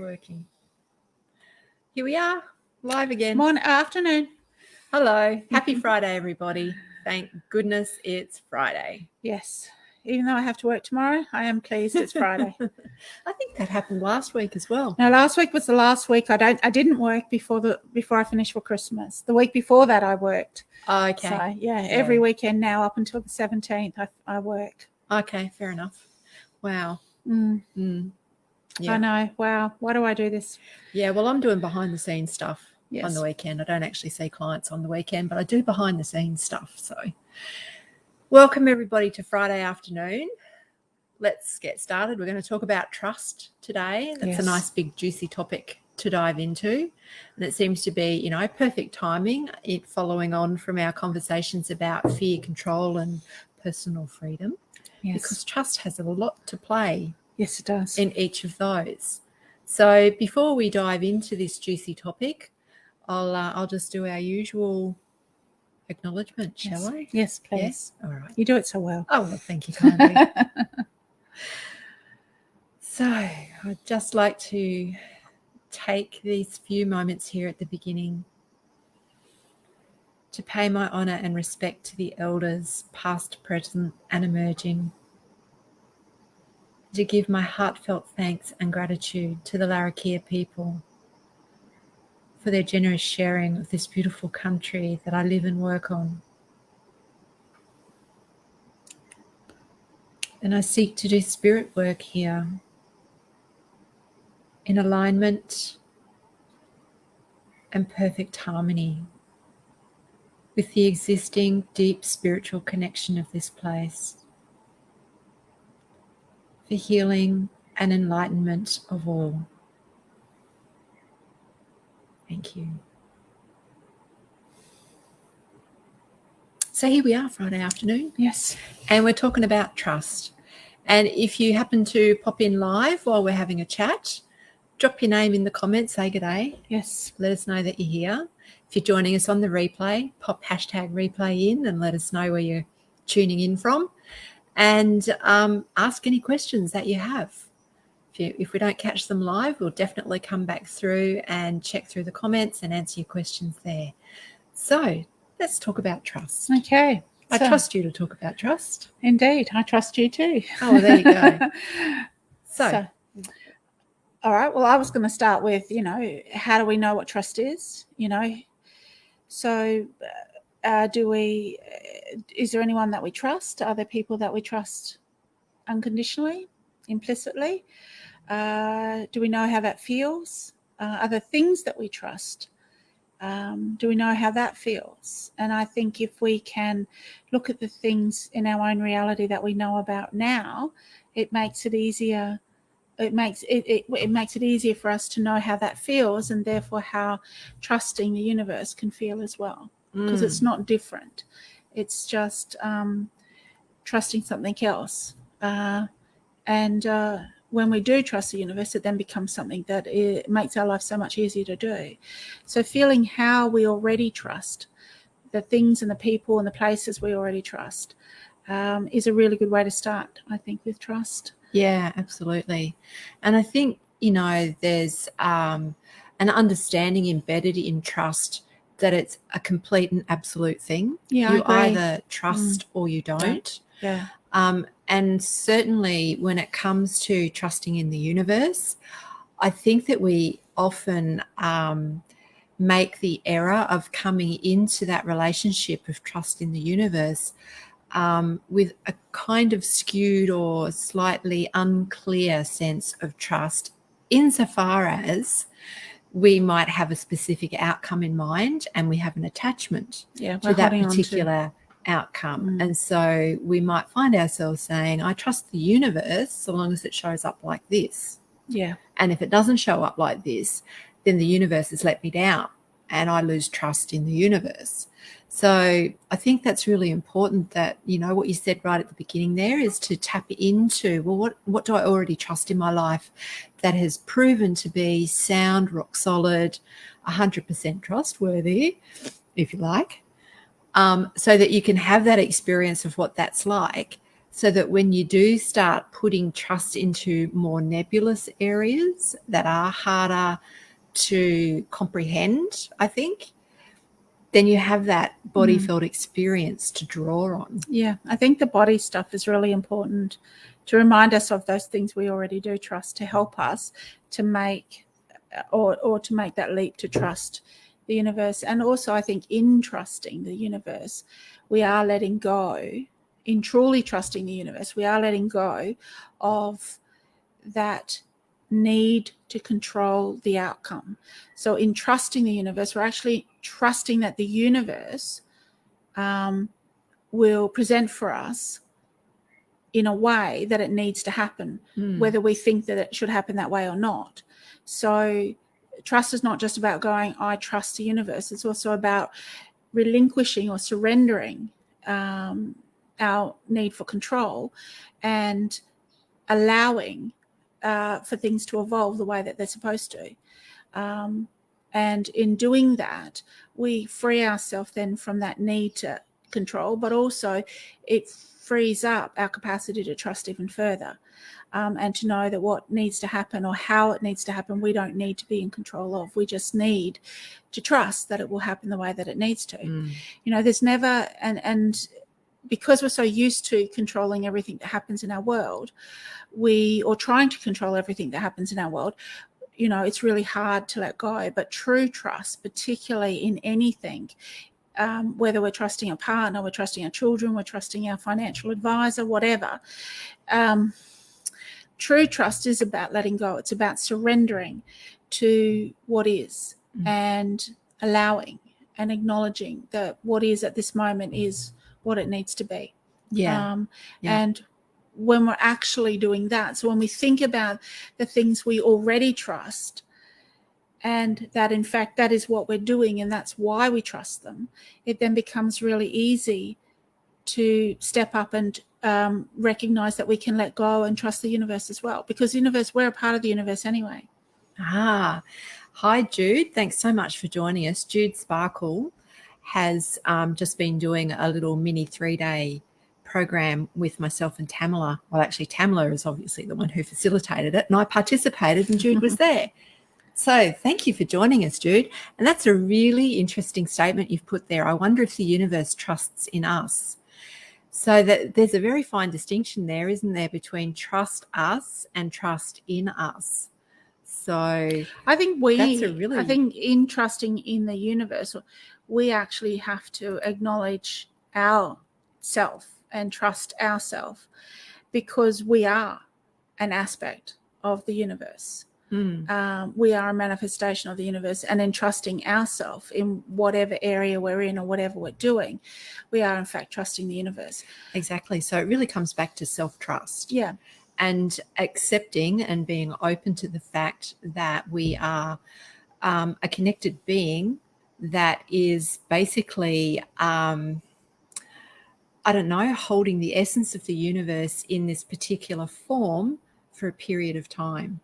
Working. Here we are, live again. Morning, afternoon. Hello. Happy Friday, everybody. Thank goodness it's Friday. Yes. Even though I have to work tomorrow, I am pleased it's Friday. I think that happened last week as well. No, last week was the last week. I didn't work before I finished for Christmas. The week before that I worked. Oh, okay. So every weekend now up until the 17th I worked. Okay, fair enough. Wow. Yeah. I know. Wow. Why do I do this? Yeah, well, I'm doing behind the scenes stuff on the weekend. I don't actually see clients on the weekend, but I do behind the scenes stuff. So welcome everybody to Friday afternoon. Let's get started. We're going to talk about trust today. That's a nice big juicy topic to dive into. And it seems to be, perfect timing, it following on from our conversations about fear, control and personal freedom. Yes. Because trust has a lot to play. Yes, it does. In each of those. So before we dive into this juicy topic, I'll just do our usual acknowledgement, shall I? Yes, please. Yes? All right. You do it so well. Oh, well, thank you kindly. So I'd just like to take these few moments here at the beginning to pay my honour and respect to the elders, past, present and emerging, to give my heartfelt thanks and gratitude to the Larrakia people for their generous sharing of this beautiful country that I live and work on. And I seek to do spirit work here in alignment and perfect harmony with the existing deep spiritual connection of this place, for healing and enlightenment of all. Thank you. So here we are, Friday afternoon. Yes. And we're talking about trust. And if you happen to pop in live while we're having a chat, drop your name in the comments, say good day. Yes. Let us know that you're here. If you're joining us on the replay, pop hashtag replay in and let us know where you're tuning in from. And ask any questions that you have. If we don't catch them live, we'll definitely come back through and check through the comments and answer your questions there. So let's talk about trust. Okay. I trust you to talk about trust. Indeed. I trust you too. Oh, well, there you go. So, all right. Well, I was going to start with, how do we know what trust is? So is there anyone that we trust? Are there people that we trust unconditionally, implicitly? Do we know how that feels? Are there things that we trust? Do we know how that feels? And I think if we can look at the things in our own reality that we know about now, it makes it easier. It makes it easier for us to know how that feels, and therefore how trusting the universe can feel as well. Because it's not different. It's just trusting something else. And when we do trust the universe, it then becomes something that it makes our life so much easier to do. So feeling how we already trust, the things and the people and the places we already trust, is a really good way to start, I think, with trust. Yeah, absolutely. And I think, there's an understanding embedded in trust that it's a complete and absolute thing. Yeah, you either trust or you don't. Yeah. And certainly when it comes to trusting in the universe, I think that we often make the error of coming into that relationship of trust in the universe with a kind of skewed or slightly unclear sense of trust, insofar as we might have a specific outcome in mind and we have an attachment to that particular outcome. And so we might find ourselves saying, I trust the universe so long as it shows up like this. Yeah. And if it doesn't show up like this, then the universe has let me down and I lose trust in the universe. So I think that's really important that, what you said right at the beginning there is to tap into, well, what do I already trust in my life that has proven to be sound, rock solid, 100% trustworthy, if you like, so that you can have that experience of what that's like, so that when you do start putting trust into more nebulous areas that are harder to comprehend, I think, then you have that body felt experience to draw on. Yeah, I think the body stuff is really important to remind us of those things we already do trust, to help us to make or to make that leap to trust the universe. And also, I think in trusting the universe, we are letting go, in truly trusting the universe, we are letting go of that need to control the outcome. So in trusting the universe, we're actually trusting that the universe will present for us in a way that it needs to happen, whether we think that it should happen that way or not. So trust is not just about going, I trust the universe. It's also about relinquishing or surrendering our need for control and allowing for things to evolve the way that they're supposed to. And in doing that, we free ourselves then from that need to control, but also it frees up our capacity to trust even further, and to know that what needs to happen or how it needs to happen, we don't need to be in control of. We just need to trust that it will happen the way that it needs to. You know, there's never, and because we're so used to controlling everything that happens in our world, or trying to control everything that happens in our world, you know, it's really hard to let go. But true trust, particularly in anything, whether we're trusting a partner, we're trusting our children, we're trusting our financial advisor, whatever, true trust is about letting go. It's about surrendering to what is and allowing and acknowledging that what is at this moment is what it needs to be. And when we're actually doing that, so when we think about the things we already trust, and that in fact that is what we're doing and that's why we trust them, it then becomes really easy to step up and recognize that we can let go and trust the universe as well, because the universe, we're a part of the universe anyway. Hi Jude, thanks so much for joining us. Jude Sparkle has just been doing a little mini 3-day program with myself and Tamala. Well, actually Tamala is obviously the one who facilitated it and I participated and Jude was there. So thank you for joining us, Jude. And that's a really interesting statement you've put there. I wonder if the universe trusts in us. So that there's a very fine distinction there, isn't there, between trust us and trust in us. So I think in trusting in the universe, we actually have to acknowledge ourself and trust ourselves, because we are an aspect of the universe. We are a manifestation of the universe, and in trusting ourselves in whatever area we're in or whatever we're doing, we are in fact trusting the universe. Exactly. So it really comes back to self-trust. Yeah. And accepting and being open to the fact that we are a connected being that is basically, holding the essence of the universe in this particular form for a period of time.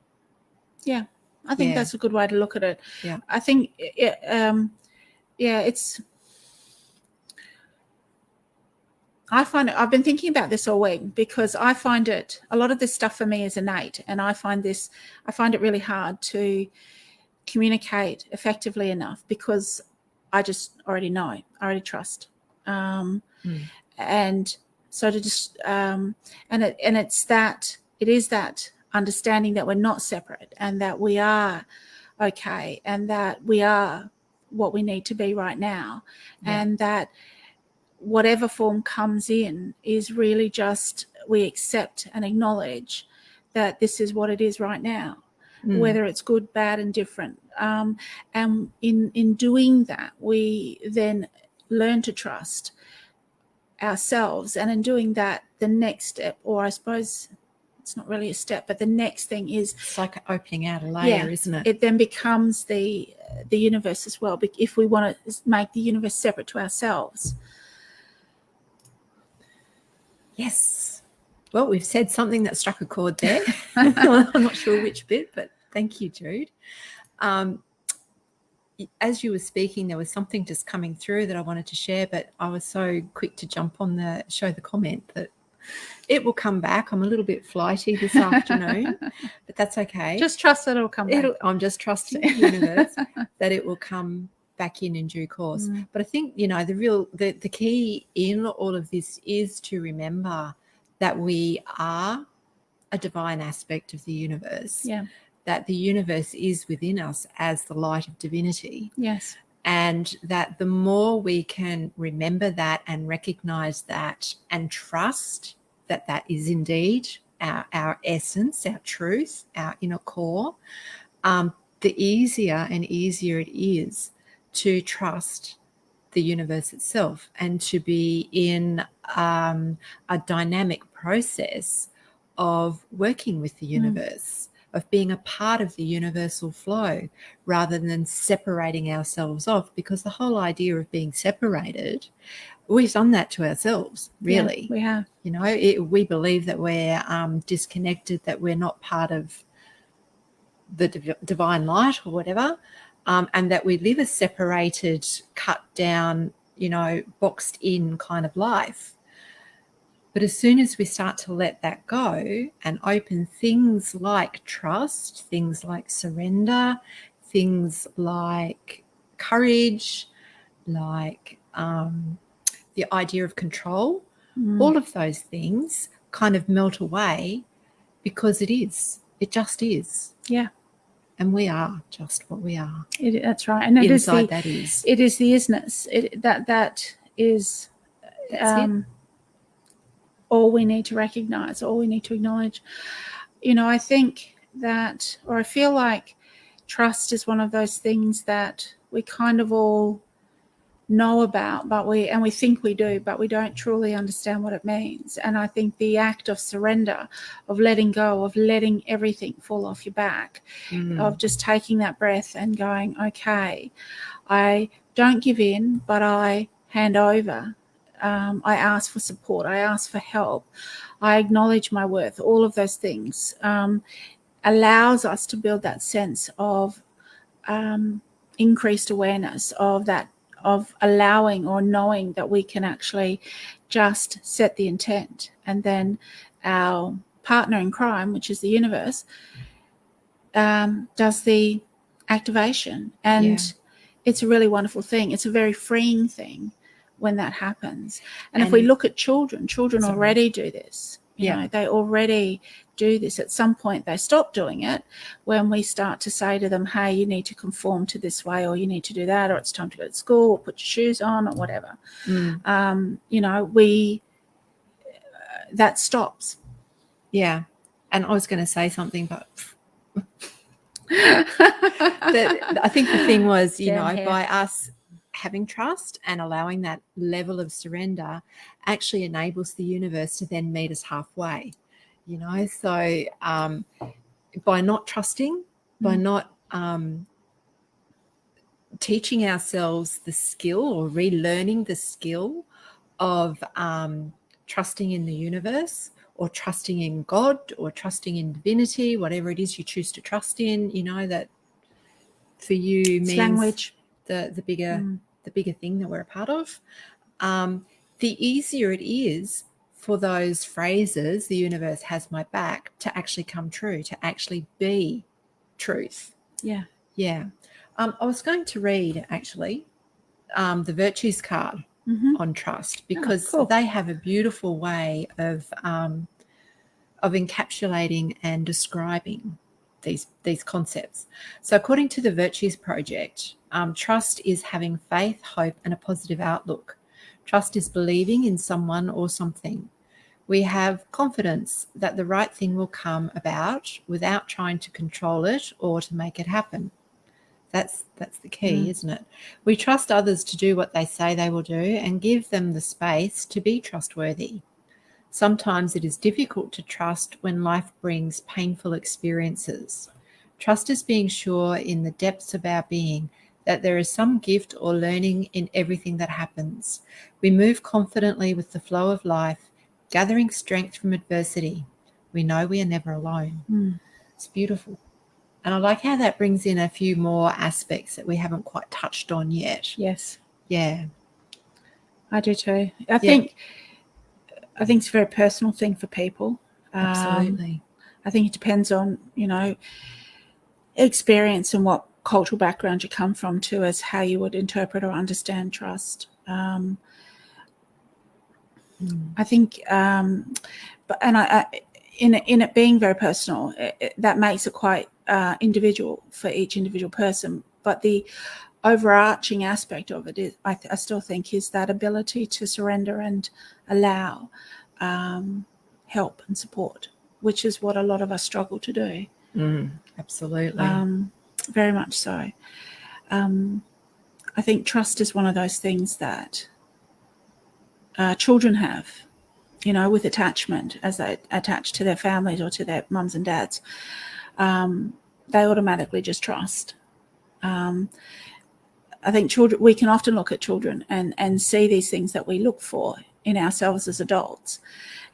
Yeah, I think that's a good way to look at it. Yeah. I think, I find it, I've been thinking about this all week, because I find it, a lot of this stuff for me is innate, and I find it really hard to communicate effectively enough, because I just already know, I already trust. And so to just, it is that understanding that we're not separate, and that we are okay, and that we are what we need to be right now, and that whatever form comes in is really just, we accept and acknowledge that this is what it is right now, whether it's good, bad, and different. And in doing that, we then learn to trust ourselves. And in doing that, the next step, or I suppose it's not really a step, but the next thing is, it's like opening out a layer, isn't it? It then becomes the universe as well, if we want to make the universe separate to ourselves. Yes. Well, we've said something that struck a chord there. I'm not sure which bit, but thank you, Jude. As you were speaking, there was something just coming through that I wanted to share, but I was so quick to jump on show the comment that It will come back. I'm a little bit flighty this afternoon, but that's okay. Just trust that it'll come back. I'm just trusting the universe that it will come back in due course. But I think, you know, the key in all of this is to remember that we are a divine aspect of the universe. Yeah. That the universe is within us as the light of divinity. Yes. And that the more we can remember that and recognize that and trust that that is indeed our essence, our truth, our inner core, the easier and easier it is to trust the universe itself and to be in a dynamic process of working with the universe, of being a part of the universal flow rather than separating ourselves off, because the whole idea of being separated, we've done that to ourselves, really. Yeah, we have. You know, we believe that we're disconnected, that we're not part of the divine light or whatever, and that we live a separated, cut down, you know, boxed in kind of life. But as soon as we start to let that go and open things like trust, things like surrender, things like courage, like the idea of control, all of those things kind of melt away, because it just is. Yeah. And we are just what we are. That's right. And it is the isness. That is all we need to recognize, all we need to acknowledge. You know, I think that, or I feel like trust is one of those things that we kind of all know about, but we think we do, but we don't truly understand what it means. And I think the act of surrender, of letting go, of letting everything fall off your back, of just taking that breath and going, okay, I don't give in, but I hand over. I ask for support. I ask for help. I acknowledge my worth. All of those things allows us to build that sense of increased awareness of that, of allowing or knowing that we can actually just set the intent, and then our partner in crime, which is the universe, does the activation. And it's a really wonderful thing. It's a very freeing thing when that happens. And if we look at children already do this. You know, they already do this. At some point they stop doing it when we start to say to them, hey, you need to conform to this way, or you need to do that, or it's time to go to school, or put your shoes on, or whatever. You know, that stops. Yeah. And I was going to say something, but I think the thing was, you know, by us having trust and allowing that level of surrender actually enables the universe to then meet us halfway, you know. So by not trusting, by not teaching ourselves the skill or relearning the skill of trusting in the universe, or trusting in God, or trusting in divinity, whatever it is you choose to trust in, you know, that for you means language, the bigger thing that we're a part of, the easier it is for those phrases, the universe has my back, to actually come true, to actually be truth. I was going to read actually the virtues card on trust, because they have a beautiful way of encapsulating and describing these concepts. So according to the Virtues Project, trust is having faith, hope, and a positive outlook. Trust is believing in someone or something. We have confidence that the right thing will come about without trying to control it or to make it happen. That's the key, isn't it? We trust others to do what they say they will do and give them the space to be trustworthy. Sometimes it is difficult to trust when life brings painful experiences. Trust is being sure in the depths of our being that there is some gift or learning in everything that happens. We move confidently with the flow of life, gathering strength from adversity. We know we are never alone. It's beautiful. And I like how that brings in a few more aspects that we haven't quite touched on yet. Yes. Yeah. I do too. I think I think it's a very personal thing for people. Absolutely. I think it depends on, experience and what cultural background you come from too, as how you would interpret or understand trust. I think, in it being very personal, that makes it quite individual for each individual person. But the overarching aspect of it is, I still think, is that ability to surrender and allow help and support, which is what a lot of us struggle to do. Absolutely. Very much so. I think trust is one of those things that children have, with attachment, as they attach to their families or to their mums and dads. They automatically just trust. I think we can often look at children and see these things that we look for in ourselves as adults,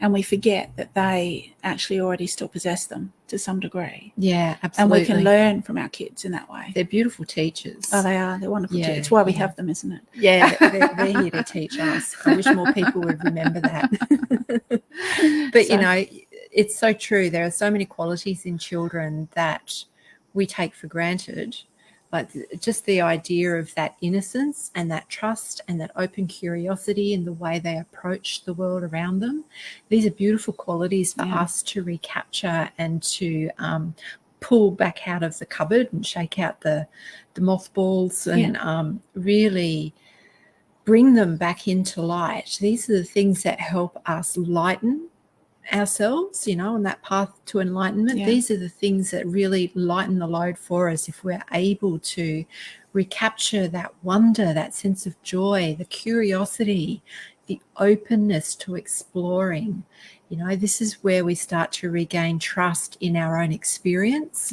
and we forget that they actually already still possess them to some degree. Yeah, absolutely. And we can learn from our kids in that way. They're beautiful teachers. Oh, they are. They're wonderful teachers. It's why we have them, isn't it? Yeah, they're here to teach us. I wish more people would remember that. But, it's so true. There are so many qualities in children that we take for granted. Like just the idea of that innocence and that trust and that open curiosity in the way they approach the world around them. These are beautiful qualities for us to recapture and to pull back out of the cupboard and shake out the mothballs and really bring them back into light. These are the things that help us lighten ourselves, on that path to enlightenment. These are the things that really lighten the load for us if we're able to recapture that wonder, that sense of joy, the curiosity, the openness to exploring. This is where we start to regain trust in our own experience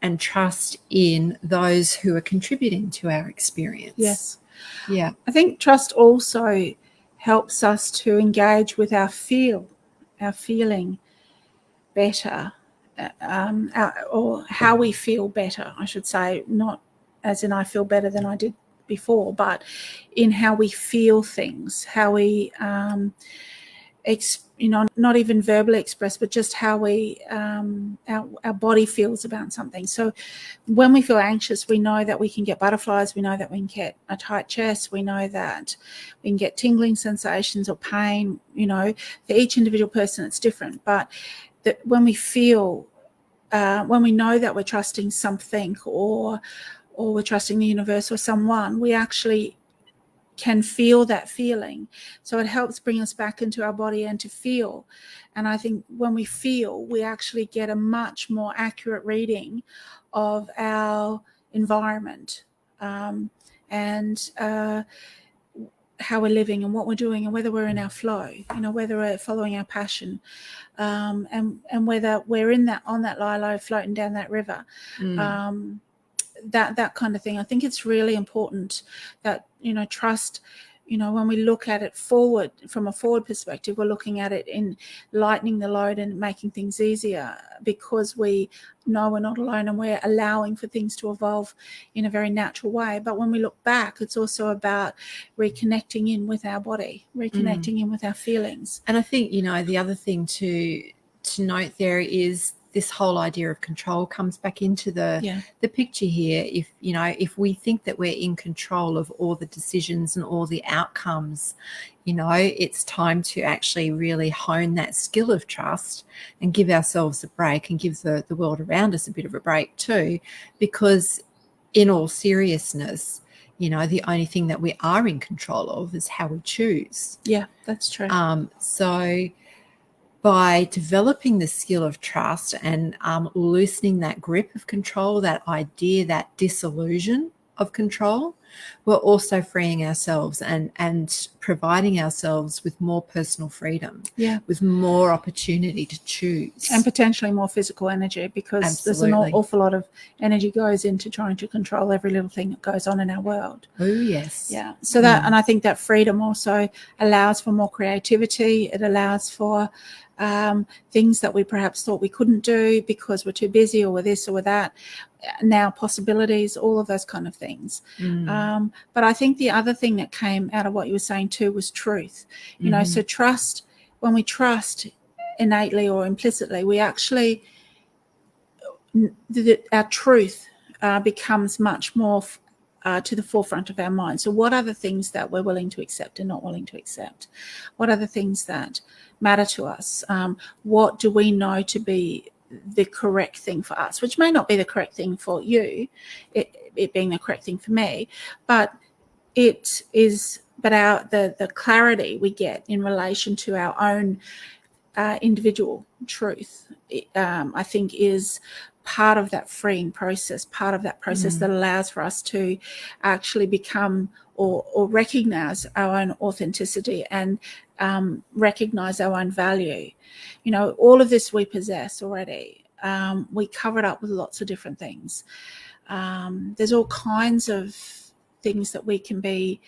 and trust in those who are contributing to our experience. Yes. Yeah. I think trust also helps us to engage with our feeling better, or how we feel better, I should say, not as in I feel better than I did before, but in how we feel things, how we, not even verbally express, but just how we, our body feels about something. So when we feel anxious, we know that we can get butterflies, we know that we can get a tight chest, we know that we can get tingling sensations or pain. For each individual person it's different, but that when we feel, when we know that we're trusting something or we're trusting the universe or someone, we actually can feel that feeling. So it helps bring us back into our body and to feel. And I think when we feel, we actually get a much more accurate reading of our environment, and how we're living and what we're doing and whether we're in our flow, whether we're following our passion, and whether we're on that lie floating down that river. That kind of thing. I think it's really important that, trust, when we look at it from a forward perspective, we're looking at it in lightening the load and making things easier, because we know we're not alone and we're allowing for things to evolve in a very natural way. But when we look back, it's also about reconnecting in with our body, reconnecting in with our feelings. And I think, the other thing to note there is this whole idea of control comes back into the picture here. If we think that we're in control of all the decisions and all the outcomes, it's time to actually really hone that skill of trust and give ourselves a break and give the world around us a bit of a break too, because in all seriousness, the only thing that we are in control of is how we choose. Yeah, that's true. So by developing the skill of trust and loosening that grip of control, that idea, that disillusion of control, we're also freeing ourselves and providing ourselves with more personal freedom, with more opportunity to choose. And potentially more physical energy, because there's an awful lot of energy goes into trying to control every little thing that goes on in our world. Oh, yes. Yeah. So that, and I think that freedom also allows for more creativity. It allows for things that we perhaps thought we couldn't do because we're too busy or we're this or we're that. Now possibilities, all of those kind of things. But I think the other thing that came out of what you were saying too was truth. So trust when we trust innately or implicitly, we actually, our truth becomes much more to the forefront of our mind. So what are the things that we're willing to accept and not willing to accept? What are the things that matter to us? What do we know to be the correct thing for us, which may not be the correct thing for you, it being the correct thing for me, but it is, but the clarity we get in relation to our own individual truth, I think, is part of that freeing process, part of that process that allows for us to actually become or recognize our own authenticity and recognize our own value. You know, all of this we possess already. We cover it up with lots of different things. There's all kinds of things that we can be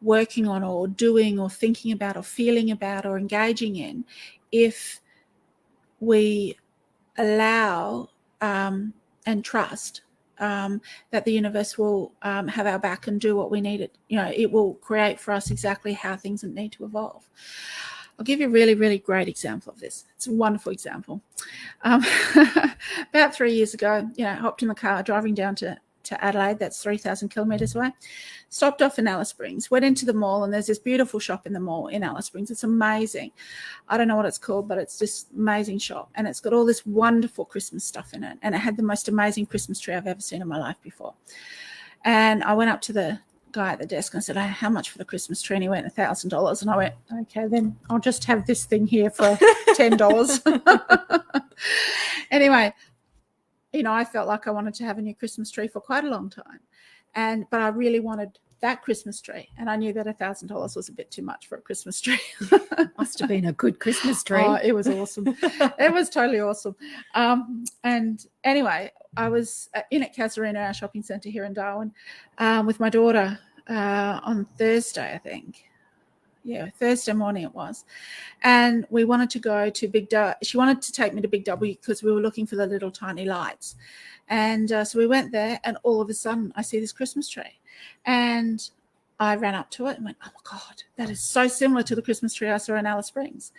working on or doing or thinking about or feeling about or engaging in if we allow and trust that the universe will have our back and do what we need it. You know, it will create for us exactly how things need to evolve. I'll give you a really, really great example of this. It's a wonderful example. About 3 years ago, you know, hopped in the car driving down to Adelaide, that's 3,000 kilometres away, stopped off in Alice Springs, went into the mall, and there's this beautiful shop in the mall in Alice Springs. It's amazing. I don't know what it's called, but it's just amazing shop, and it's got all this wonderful Christmas stuff in it, and it had the most amazing Christmas tree I've ever seen in my life before. And I went up to the guy at the desk and I said, "Hey, how much for the Christmas tree?" And he went, $1,000. And I went, "Okay, then I'll just have this thing here for $10. Anyway, you know, I felt like I wanted to have a new Christmas tree for quite a long time. But I really wanted that Christmas tree. And I knew that $1,000 was a bit too much for a Christmas tree. Must have been a good Christmas tree. Oh, it was awesome. It was totally awesome. And anyway, I was in at Casuarina, our shopping centre here in Darwin, with my daughter on Thursday, I think. Yeah, Thursday morning it was. And we wanted to go to Big W. She wanted to take me to Big W because we were looking for the little tiny lights. And so we went there, and all of a sudden I see this Christmas tree. And I ran up to it and went, "Oh, my God, that is so similar to the Christmas tree I saw in Alice Springs."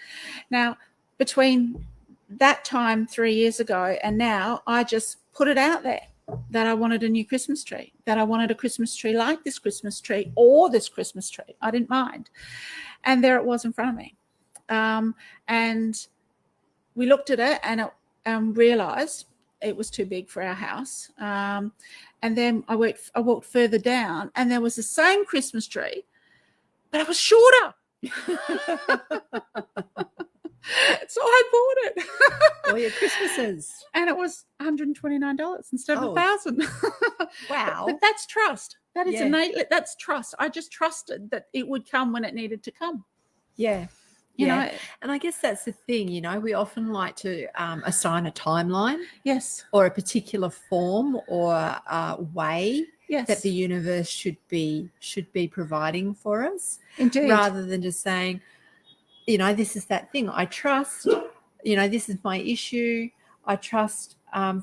Now, between that time 3 years ago and now, I just put it out there that I wanted a new Christmas tree, that I wanted a Christmas tree like this Christmas tree or this Christmas tree. I didn't mind. And there it was in front of me. And we looked at it and realised it was too big for our house. And then I walked further down, and there was the same Christmas tree, but it was shorter. So I bought it. All your Christmases. And it was $129 instead of $1,000. Wow. But that's trust. That is innately, that's trust. I just trusted that it would come when it needed to come. Yeah. You know, and I guess that's the thing, you know, we often like to assign a timeline. Yes. Or a particular form or way that the universe should be providing for us. Indeed. Rather than just saying, you know, this is that thing. I trust, you know, this is my issue. I trust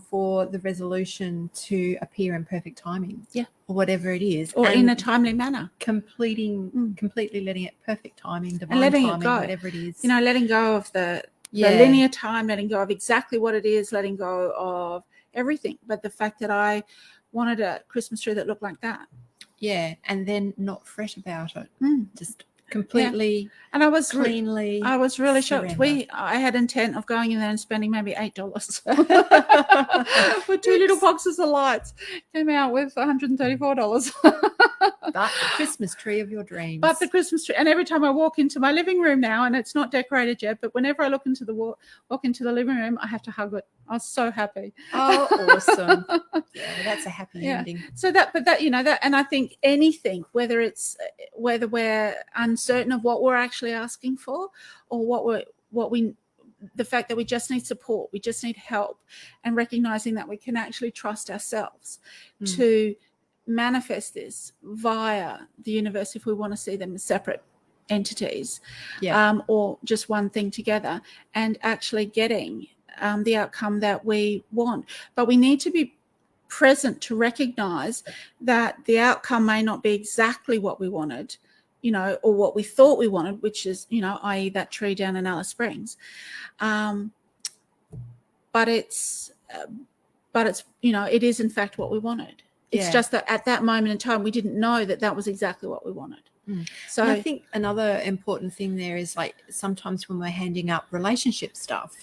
for the resolution to appear in perfect timing. Yeah. Or whatever it is. Or in a timely manner. Completely letting it perfect timing, divine and letting timing, it go. Whatever it is. You know, letting go of the linear time, letting go of exactly what it is, letting go of everything. But the fact that I wanted a Christmas tree that looked like that. Yeah. And then not fret about it. Just completely and I was cleanly I was really shocked. surrender. I had intent of going in there and spending maybe $8 for 2 little boxes of lights. Came out with $134. But the Christmas tree of your dreams. But the Christmas tree. And every time I walk into my living room now, and it's not decorated yet, but whenever I look into the walk into the living room, I have to hug it. I was so happy. Oh, awesome. Yeah, that's a happy ending. So that, you know, that, and I think anything, whether we're uncertain of what we're actually asking for, or the fact that we just need support, we just need help, and recognizing that we can actually trust ourselves to manifest this via the universe if we want to see them as separate entities, or just one thing together, and actually getting the outcome that we want. But we need to be present to recognize that the outcome may not be exactly what we wanted, or what we thought we wanted, which is, i.e. that tree down in Alice Springs. But it's, it is in fact what we wanted. It's just that at that moment in time, we didn't know that was exactly what we wanted. So and I think another important thing there is, like, sometimes when we're handing up relationship stuff,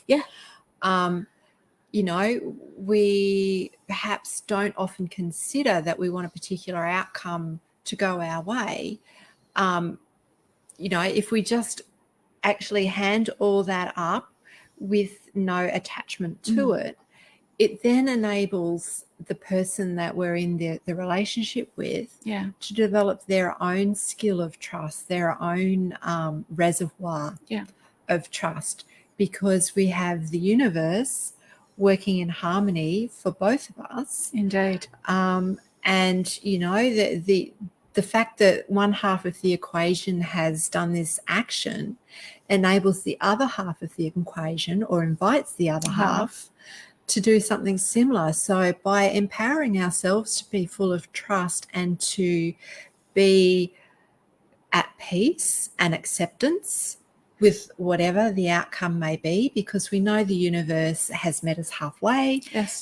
we perhaps don't often consider that we want a particular outcome to go our way. If we just actually hand all that up with no attachment to it, it then enables the person that we're in the relationship with to develop their own skill of trust, their own reservoir of trust, because we have the universe working in harmony for both of us. Indeed. And, the fact that one half of the equation has done this action enables the other half of the equation, or invites the other half to do something similar. So by empowering ourselves to be full of trust and to be at peace and acceptance with whatever the outcome may be, because we know the universe has met us halfway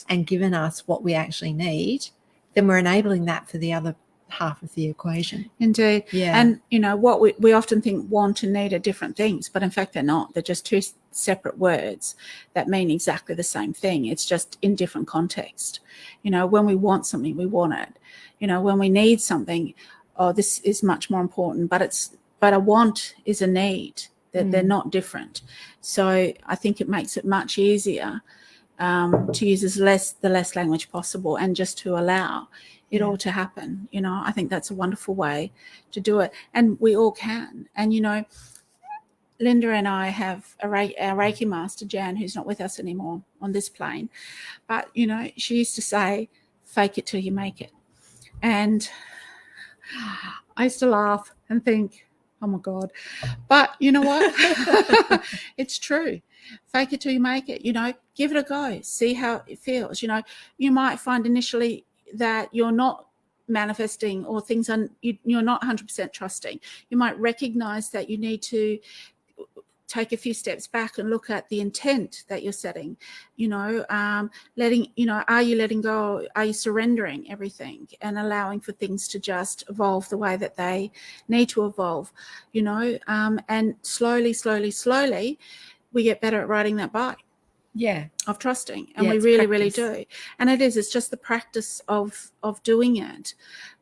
and given us what we actually need, then we're enabling that for the other half of the equation. Indeed. Yeah. And what we often think want and need are different things, but in fact they're not. They're just two separate words that mean exactly the same thing. It's just in different context. When we want something, we want it. When we need something, this is much more important, but a want is a need. They're not different. So I think it makes it much easier to use the less language possible, and just to allow it all to happen. I think that's a wonderful way to do it, and we all can. And Linda and I have our Reiki master, Jan, who's not with us anymore on this plane, but she used to say, fake it till you make it. And I used to laugh and think, oh my God, but you know what? It's true. Fake it till you make it. Give it a go, see how it feels. You might find initially that you're not manifesting, or things you're not 100% trusting. You might recognize that you need to take a few steps back and look at the intent that you're setting. Are you letting go? Are you surrendering everything and allowing for things to just evolve the way that they need to evolve? And slowly we get better at riding that bike. Of trusting, and we really practice. Really do. And it's just the practice of doing it,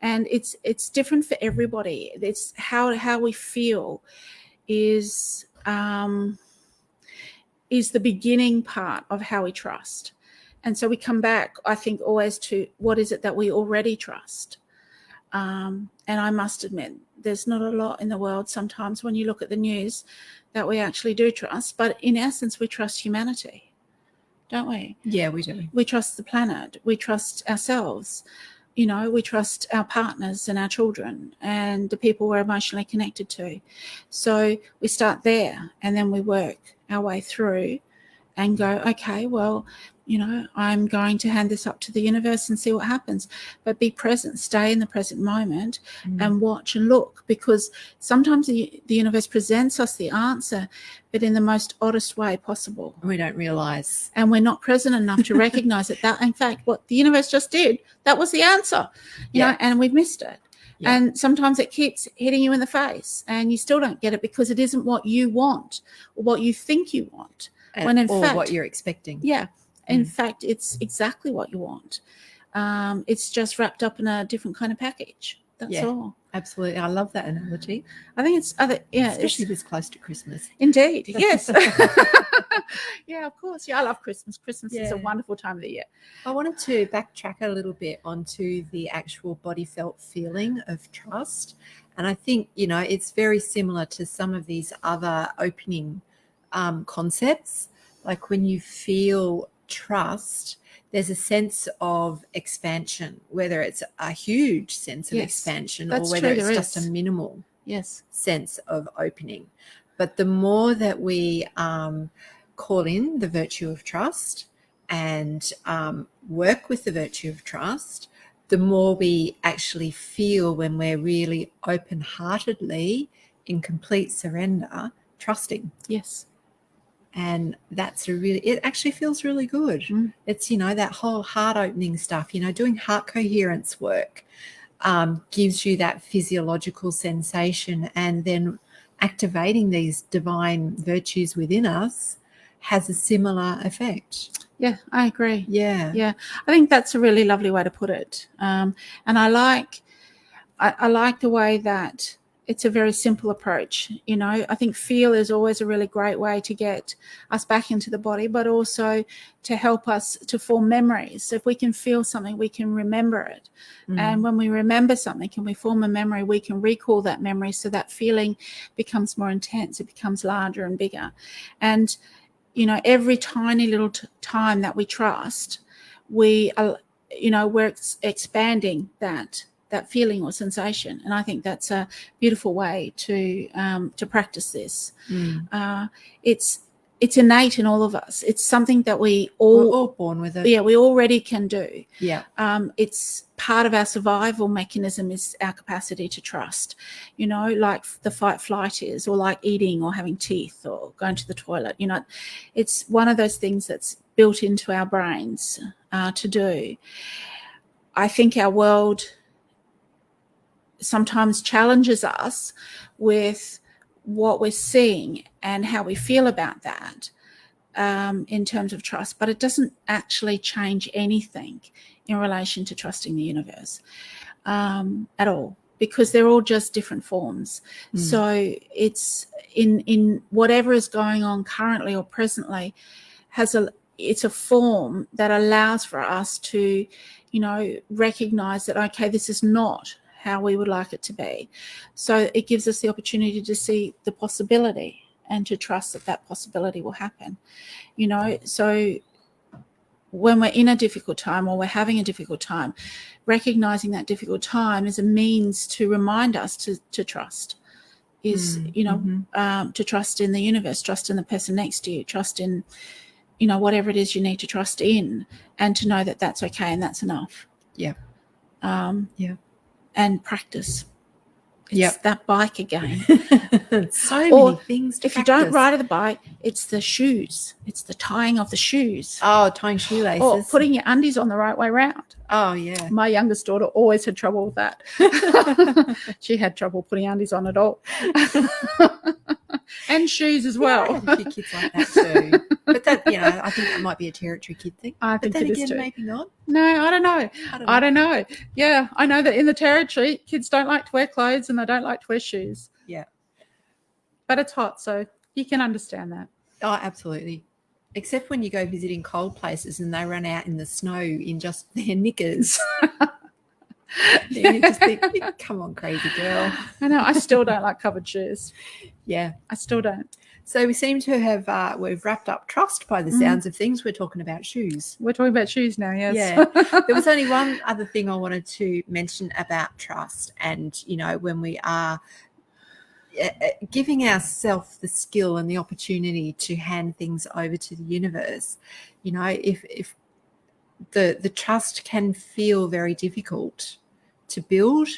and it's different for everybody. It's how we feel is the beginning part of how we trust. And so we come back, I think, always to what is it that we already trust. And I must admit, there's not a lot in the world sometimes when you look at the news that we actually do trust, but in essence we trust humanity. Don't we? Yeah, we do. We trust the planet. We trust ourselves. We trust our partners and our children and the people we're emotionally connected to. So we start there, and then we work our way through and go, okay, well, I'm going to hand this up to the universe and see what happens. But be present, stay in the present moment and watch and look, because sometimes the universe presents us the answer, but in the most oddest way possible. We don't realise. And we're not present enough to recognise it. That, in fact, what the universe just did, that was the answer, you know, and we've missed it. Yeah. And sometimes it keeps hitting you in the face and you still don't get it because it isn't what you want or what you think you want. When in fact, what you're expecting. Yeah. In fact, it's exactly what you want. It's just wrapped up in a different kind of package. That's all. Absolutely. I love that analogy. I think it's especially this close to Christmas. Indeed. Yes. Yeah, of course. Yeah, I love Christmas. Christmas is a wonderful time of the year. I wanted to backtrack a little bit onto the actual body felt feeling of trust. And I think, it's very similar to some of these other opening concepts. Like when you feel trust, there's a sense of expansion, whether it's a huge sense of expansion or whether it's just a minimal sense of opening. But the more that we call in the virtue of trust and work with the virtue of trust, the more we actually feel when we're really open-heartedly in complete surrender, trusting. Yes. And that's it actually feels really good. It's, that whole heart opening stuff, doing heart coherence work gives you that physiological sensation, and then activating these divine virtues within us has a similar effect. Yeah, I agree. Yeah. Yeah. I think that's a really lovely way to put it. And I like the way that it's a very simple approach. I think feel is always a really great way to get us back into the body, but also to help us to form memories. So if we can feel something, we can remember it. And when we remember something and we form a memory, we can recall that memory, so that feeling becomes more intense. It becomes larger and bigger. And, every tiny little time that we trust, we're expanding that feeling or sensation. And I think that's a beautiful way to practice this. It's innate in all of us. It's something that we're all born with it. Yeah, we already can do. Yeah. It's part of our survival mechanism is our capacity to trust, like the fight flight is, or like eating or having teeth or going to the toilet. It's one of those things that's built into our brains to do. I think our world sometimes challenges us with what we're seeing and how we feel about that in terms of trust, but it doesn't actually change anything in relation to trusting the universe at all, because they're all just different forms. So it's in whatever is going on currently or presently it's a form that allows for us to recognize that, okay, this is not how we would like it to be. So it gives us the opportunity to see the possibility and to trust that possibility will happen. So when we're in a difficult time or we're having a difficult time, recognizing that difficult time is a means to remind us to trust, to trust in the universe, trust in the person next to you, trust in, whatever it is you need to trust in, and to know that that's okay and that's enough. Yeah. And practice. It's that bike again. So many things to if practice. You don't ride the bike, it's the shoes. It's the tying of the shoes. Oh, tying shoelaces. Or putting your undies on the right way round. Oh, yeah. My youngest daughter always had trouble with that. She had trouble putting undies on at all. And shoes as well. I had a few kids like that too. But that, I think that might be a territory kid thing. I think but then it is again, too. maybe not. No, I don't know. Yeah, I know that in the territory, kids don't like to wear clothes and they don't like to wear shoes. Yeah. But it's hot, so you can understand that. Oh, absolutely. Except when you go visiting cold places and they run out in the snow in just their knickers. You just think, come on, crazy girl. I know. I still don't like covered shoes. Yeah. I still don't. So we seem to have we've wrapped up trust by the sounds of things. We're talking about shoes. We're talking about shoes now, yes. Yeah. There was only one other thing I wanted to mention about trust, and, when we are giving ourselves the skill and the opportunity to hand things over to the universe, if the trust can feel very difficult to build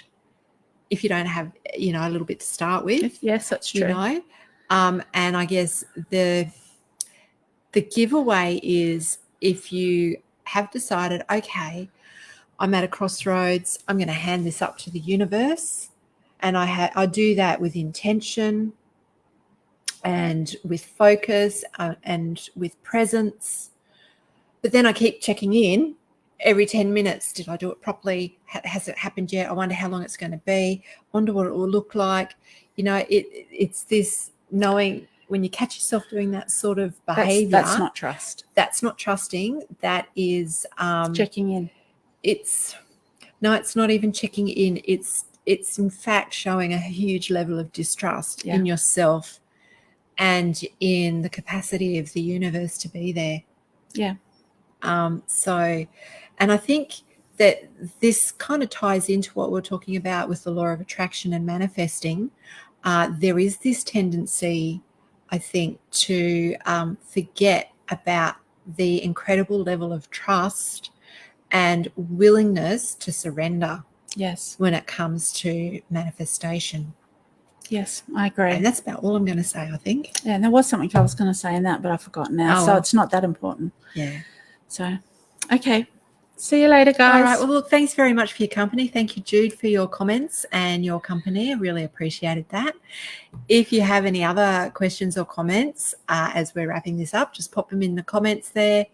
if you don't have, a little bit to start with. Yes, that's true. And I guess the giveaway is, if you have decided, okay, I'm at a crossroads, I'm going to hand this up to the universe, and I do that with intention and with focus and with presence. But then I keep checking in every 10 minutes. Did I do it properly? Has it happened yet? I wonder how long it's going to be. I wonder what it will look like. It's this knowing, when you catch yourself doing that sort of behavior. That's not trust. That's not trusting. That is checking in. It's not even checking in. It's in fact showing a huge level of distrust in yourself and in the capacity of the universe to be there. Yeah. And I think that this kind of ties into what we're talking about with the law of attraction and manifesting. There is this tendency, I think, to forget about the incredible level of trust and willingness to surrender Yes. when it comes to manifestation. Yes, I agree. And that's about all I'm going to say, I think. Yeah, and there was something I was going to say in that, but I've forgotten now. Oh, so well. it's not that important. Yeah. So, okay. See you later, guys. All right. Well, look, thanks very much for your company. Thank you, Jude, for your comments and your company. I really appreciated that. If you have any other questions or comments as we're wrapping this up, just pop them in the comments there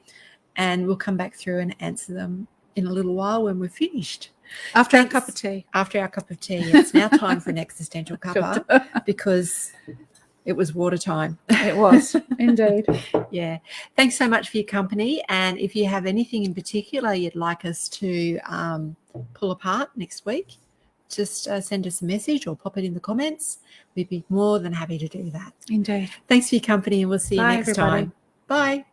and we'll come back through and answer them in a little while when we're finished. After our cup of tea. After our cup of tea. It's now time for an existential cuppa because it was water time. It was, indeed. Yeah. Thanks so much for your company. And if you have anything in particular you'd like us to pull apart next week, just send us a message or pop it in the comments. We'd be more than happy to do that. Indeed. Thanks for your company and we'll see you Bye, next everybody. time. Bye.